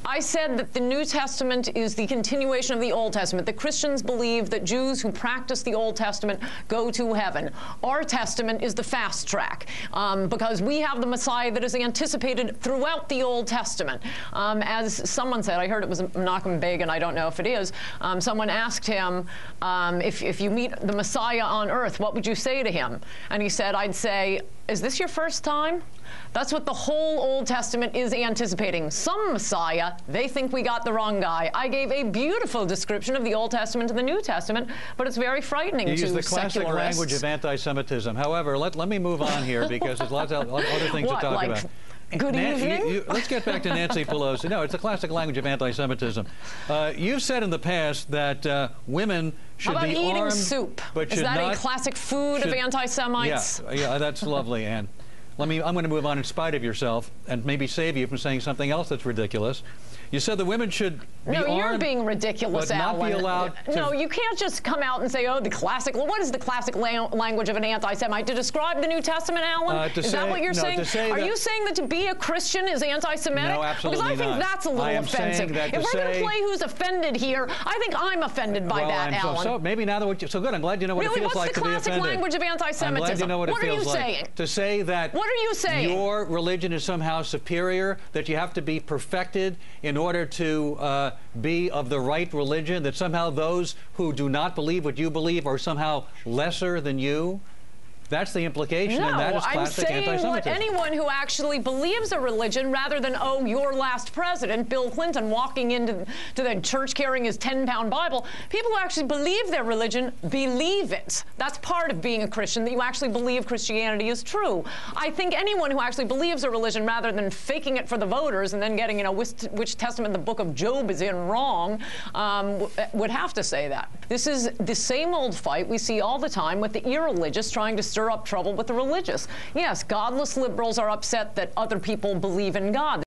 I said that the New Testament is the continuation of the Old Testament. The Christians believe that Jews who practice the Old Testament go to heaven. Our Testament is the fast track because we have the Messiah that is anticipated throughout the Old Testament. As someone said, I heard it was Menachem Begin, I don't know if it is, someone asked him, if you meet the Messiah on earth, what would you say to him? And he said, I'd say, is this your first time? That's what the whole Old Testament is anticipating. Some Messiah, they think we got the wrong guy. I gave a beautiful description of the Old Testament and the New Testament, but it's very frightening to secularists. You use the classic language of anti-Semitism. However, let me move on here because there's lots of other things to talk about. Good evening? Let's get back to Nancy Pelosi. No, it's the classic language of anti-Semitism. You've said in the past that women should be armed. How about eating soup? But is that a classic food of anti-Semites? Yeah, that's lovely, Anne. I'm going to move on in spite of yourself and maybe save you from saying something else that's ridiculous. You said the women should be armed. No, you're being ridiculous, but Alan. not be allowed to... No, you can't just come out and say, oh, the classic... Well, what is the classic language of an anti-Semite? To describe the New Testament, Alan? Is that what you're saying? Are you saying that to be a Christian is anti-Semitic? No, absolutely not. Because I think that's a little offensive. If we're going to play who's offended here, I think I'm offended by that, Alan. So maybe now that so good, I'm glad you know what it feels like to be offended. What's the classic language of anti-Semitism? I'm glad you know what it feels like. What are you saying? To say that... What are you saying? Your religion is somehow superior, that you have to be perfected in order to be of the right religion, that somehow those who do not believe what you believe are somehow lesser than you? That's the implication, and that is classic anti-Semitism. I'm saying what anyone who actually believes a religion, rather than, oh, your last president, Bill Clinton, walking into the church carrying his 10-pound Bible, people who actually believe their religion believe it. That's part of being a Christian, that you actually believe Christianity is true. I think anyone who actually believes a religion, rather than faking it for the voters and then getting, you know, which testament the book of Job is in wrong, would have to say that. This is the same old fight we see all the time with the irreligious trying to stir up trouble with the religious. Yes, godless liberals are upset that other people believe in God.